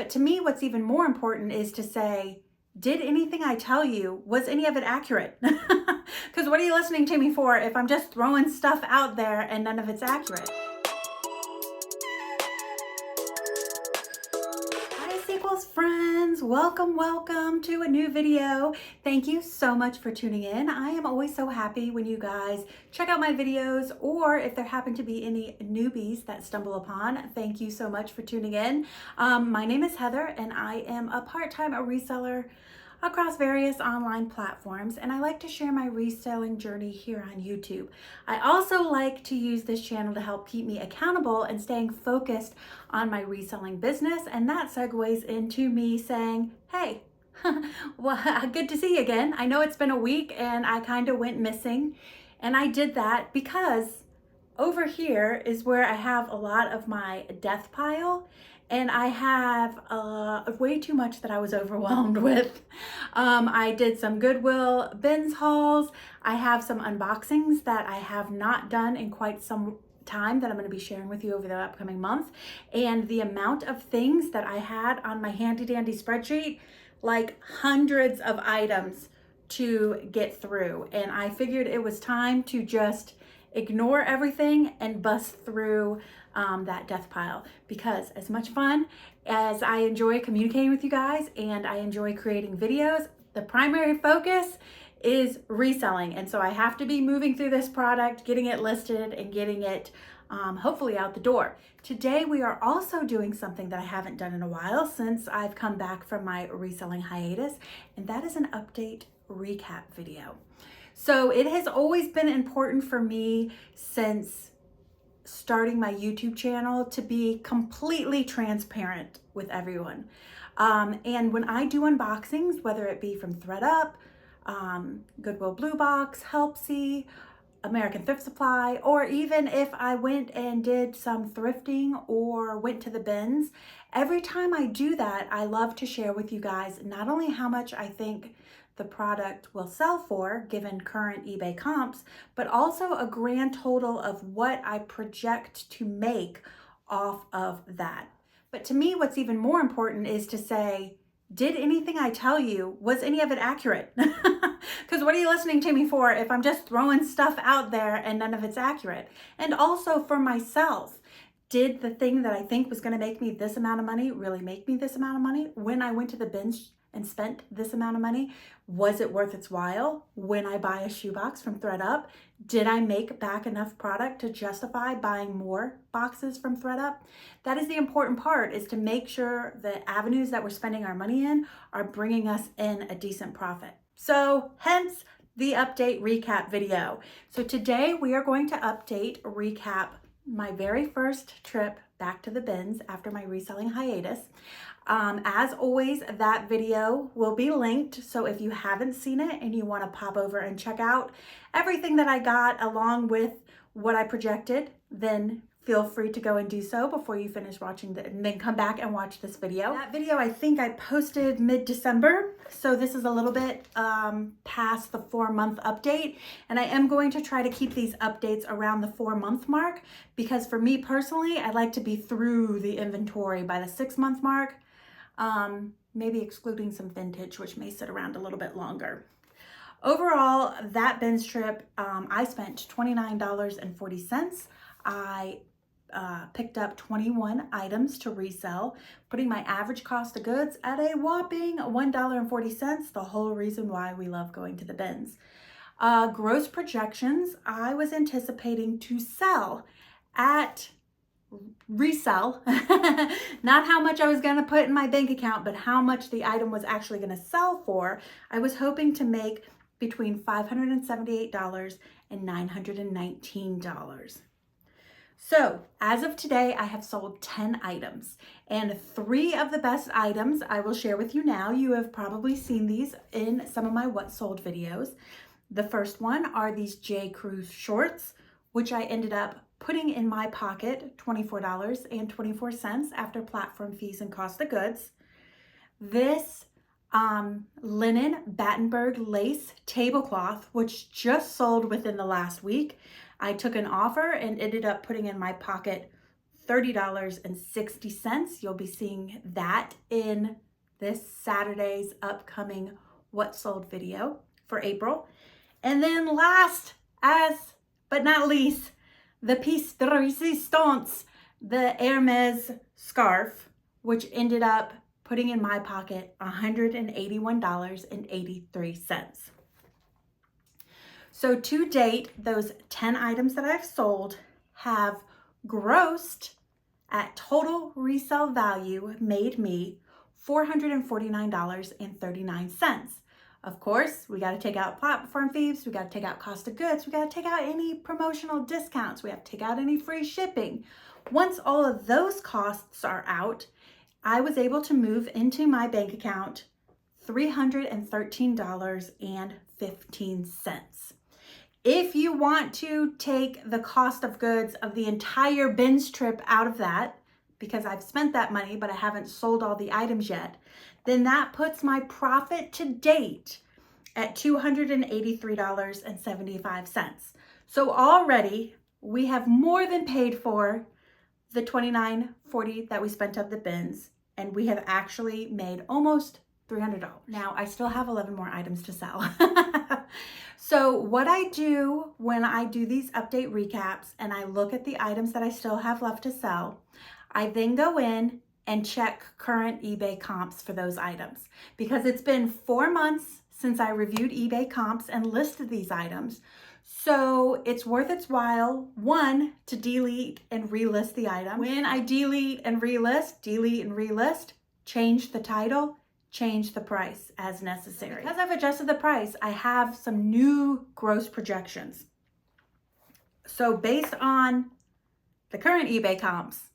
But to me, what's even more important is to say, did anything I tell you, was any of it accurate? Because what are you listening to me for if I'm just throwing stuff out there and none of it's accurate? Hi, Sequels friends. Welcome to a new video. Thank you so much for tuning in. I am always so happy when you guys check out my videos, or if there happen to be any newbies that stumble upon, thank you so much for tuning in. My name is Heather and I am a part-time reseller across various online platforms, and I like to share my reselling journey here on YouTube. I also like to use this channel to help keep me accountable and staying focused on my reselling business, and that segues into me saying, hey, well, good to see you again. I know it's been a week and I kind of went missing, and I did that because over here is where I have a lot of my death pile, and I have way too much that I was overwhelmed with. I did some Goodwill Bins hauls. I have some unboxings that I have not done in quite some time that I'm going to be sharing with you over the upcoming month. And the amount of things that I had on my handy dandy spreadsheet, like hundreds of items to get through. And I figured it was time to just ignore everything and bust through that death pile, because as much fun as I enjoy communicating with you guys and I enjoy creating videos, the primary focus is reselling. And so I have to be moving through this product, getting it listed and getting it hopefully out the door. Today we are also doing something that I haven't done in a while since I've come back from my reselling hiatus, and that is an update recap video. So it has always been important for me since starting my YouTube channel to be completely transparent with everyone. And when I do unboxings, whether it be from ThredUp, Goodwill Blue Box, Helpsy, American Thrift Supply, or even if I went and did some thrifting or went to the bins, every time I do that, I love to share with you guys not only how much I think the product will sell for given current eBay comps, but also a grand total of what I project to make off of that. But to me, what's even more important is to say, did anything I tell you, was any of it accurate? Because what are you listening to me for if I'm just throwing stuff out there and none of it's accurate? And also for myself, did the thing that I think was going to make me this amount of money really make me this amount of money? When I went to the bins and spent this amount of money, was it worth its while? When I buy a shoebox from ThredUp, did I make back enough product to justify buying more boxes from ThredUp? That is the important part, is to make sure the avenues that we're spending our money in are bringing us in a decent profit. So hence the update recap video. So today we are going to recap my very first trip back to the bins after my reselling hiatus. As always, that video will be linked, so if you haven't seen it and you want to pop over and check out everything that I got along with what I projected, then feel free to go and do so before you finish watching and then come back and watch this video. That video I think I posted mid-December, so this is a little bit past the 4-month update, and I am going to try to keep these updates around the 4-month mark, because for me personally, I like to be through the inventory by the 6-month mark, maybe excluding some vintage, which may sit around a little bit longer. Overall, that bins trip, I spent $29.40. I picked up 21 items to resell, putting my average cost of goods at a whopping $1.40, the whole reason why we love going to the bins. Gross projections, I was anticipating to resell, not how much I was going to put in my bank account, but how much the item was actually going to sell for. I was hoping to make between $578 and $919. So as of today, I have sold 10 items, and 3 of the best items I will share with you now. You have probably seen these in some of my what sold videos. The first one are these J. Crew shorts, which I ended up putting in my pocket, $24.24 after platform fees and cost of goods. This linen Battenberg lace tablecloth, which just sold within the last week. I took an offer and ended up putting in my pocket $30.60. You'll be seeing that in this Saturday's upcoming What Sold video for April. And then last, as but not least, the piece de resistance, the Hermes scarf, which ended up putting in my pocket $181.83. So to date, those 10 items that I've sold have grossed at total resale value, made me $449.39. Of course, we got to take out platform fees, we got to take out cost of goods, we got to take out any promotional discounts, we have to take out any free shipping. Once all of those costs are out, I was able to move into my bank account $313.15. If you want to take the cost of goods of the entire bins trip out of that, because I've spent that money, but I haven't sold all the items yet, then that puts my profit to date at $283.75. So already we have more than paid for the $29.40 that we spent on the bins, and we have actually made almost $300. Now I still have 11 more items to sell. So what I do when I do these update recaps and I look at the items that I still have left to sell, I then go in and check current eBay comps for those items, because it's been 4 months since I reviewed eBay comps and listed these items. So it's worth its while, one, to delete and relist the item. When I delete and relist, change the title, change the price as necessary. Because I've adjusted the price, I have some new gross projections. So based on the current eBay comps,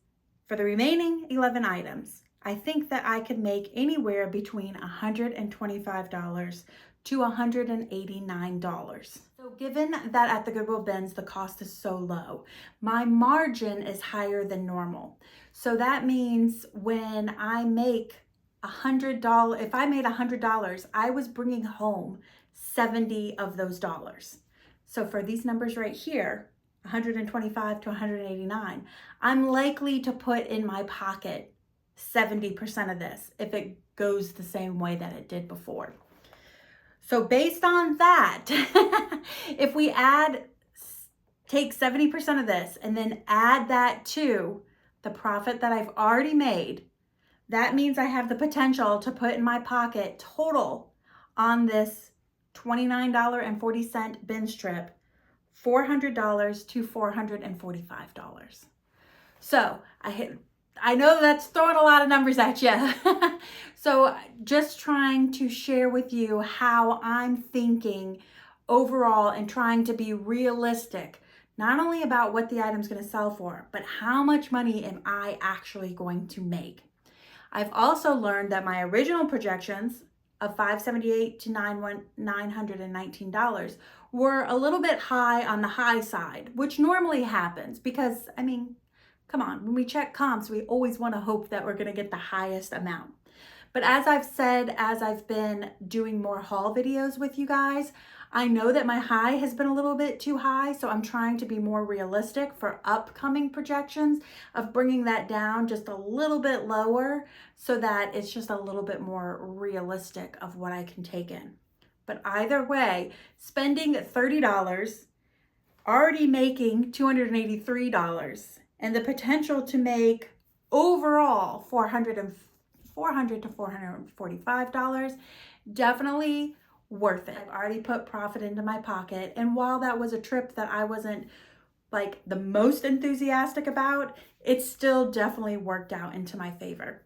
for the remaining 11 items, I think that I could make anywhere between $125 to $189. So given that at the Goodwill Bins, the cost is so low, my margin is higher than normal. So that means when I make $100, if I made $100, I was bringing home 70 of those dollars. So for these numbers right here, 125 to 189, I'm likely to put in my pocket 70% of this if it goes the same way that it did before. So based on that, if we take 70% of this and then add that to the profit that I've already made, that means I have the potential to put in my pocket total on this $29.40 bin strip, $400 to $445. So I know that's throwing a lot of numbers at you. So just trying to share with you how I'm thinking overall and trying to be realistic, not only about what the item's going to sell for, but how much money am I actually going to make. I've also learned that my original projections of $578 to $919 were a little bit high on the high side, which normally happens because, I mean, come on, when we check comps, we always want to hope that we're going to get the highest amount. But as I've said, as I've been doing more haul videos with you guys, I know that my high has been a little bit too high, so I'm trying to be more realistic for upcoming projections of bringing that down just a little bit lower so that it's just a little bit more realistic of what I can take in. But either way, spending $30, already making $283, and the potential to make overall $400 to $445, definitely worth it. I've already put profit into my pocket, and while that was a trip that I wasn't like the most enthusiastic about, it still definitely worked out into my favor.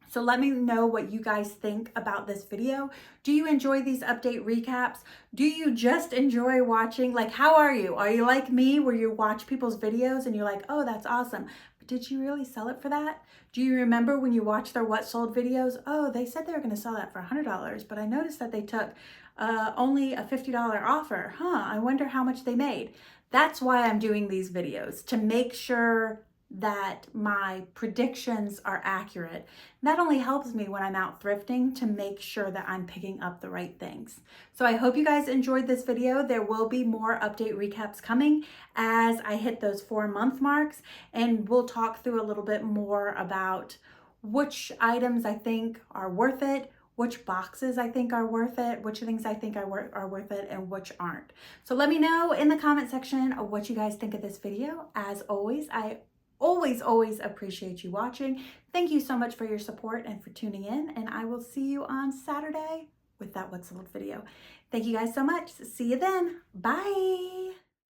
So let me know what you guys think about this video. Do you enjoy these update recaps? Do you just enjoy watching? Like, how are you? Are you like me where you watch people's videos and you're like, oh, that's awesome, but did you really sell it for that? Do you remember when you watched their What Sold videos? Oh, they said they were going to sell that for $100, but I noticed that they took only a $50 offer. I wonder how much they made. That's why I'm doing these videos, to make sure that my predictions are accurate. That only helps me when I'm out thrifting to make sure that I'm picking up the right things. So I hope you guys enjoyed this video. There will be more update recaps coming as I hit those 4-month marks, and we'll talk through a little bit more about which items I think are worth it, which boxes I think are worth it, which things I think are worth it, and which aren't. So let me know in the comment section what you guys think of this video. As always, I always appreciate you watching. Thank you so much for your support and for tuning in, and I will see you on Saturday with that What's Sold video. Thank you guys so much. See you then. Bye.